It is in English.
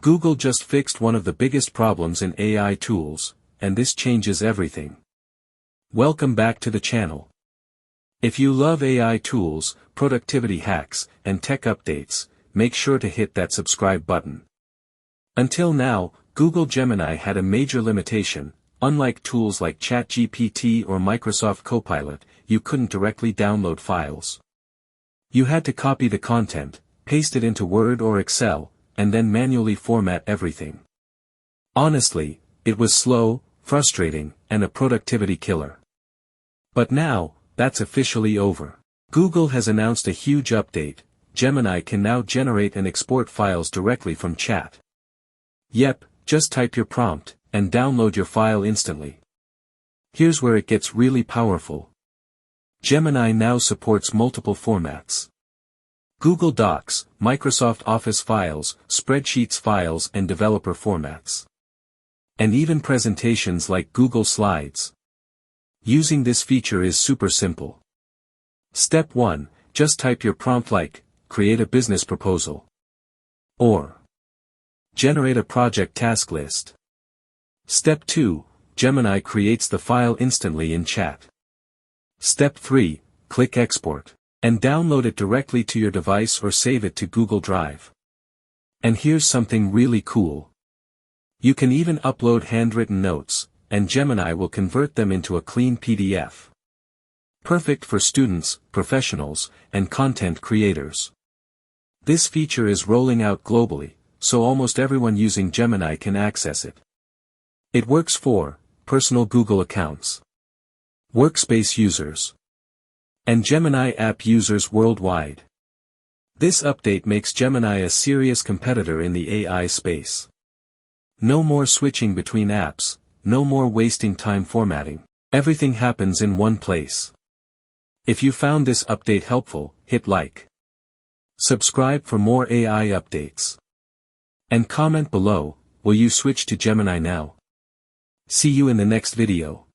Google just fixed one of the biggest problems in AI tools, and this changes everything. Welcome back to the channel. If you love AI tools, productivity hacks, and tech updates, make sure to hit that subscribe button. Until now, Google Gemini had a major limitation. Unlike tools like ChatGPT or Microsoft Copilot, you couldn't directly download files. You had to copy the content, paste it into Word or Excel, and then manually format everything. Honestly, it was slow, frustrating, and a productivity killer. But now, that's officially over. Google has announced a huge update. Gemini can now generate and export files directly from chat. Yep, just type your prompt, and download your file instantly. Here's where it gets really powerful. Gemini now supports multiple formats. Google Docs, Microsoft Office files, spreadsheets files and developer formats. And even presentations like Google Slides. Using this feature is super simple. Step 1, just type your prompt like, create a business proposal. Or generate a project task list. Step 2, Gemini creates the file instantly in chat. Step 3, click export, and download it directly to your device or save it to Google Drive. And here's something really cool. You can even upload handwritten notes, and Gemini will convert them into a clean PDF. Perfect for students, professionals, and content creators. This feature is rolling out globally, so almost everyone using Gemini can access it. It works for personal Google accounts, workspace users, and Gemini app users worldwide. This update makes Gemini a serious competitor in the AI space. No more switching between apps, no more wasting time formatting. Everything happens in one place. If you found this update helpful, hit like. Subscribe for more AI updates. And comment below, will you switch to Gemini now? See you in the next video.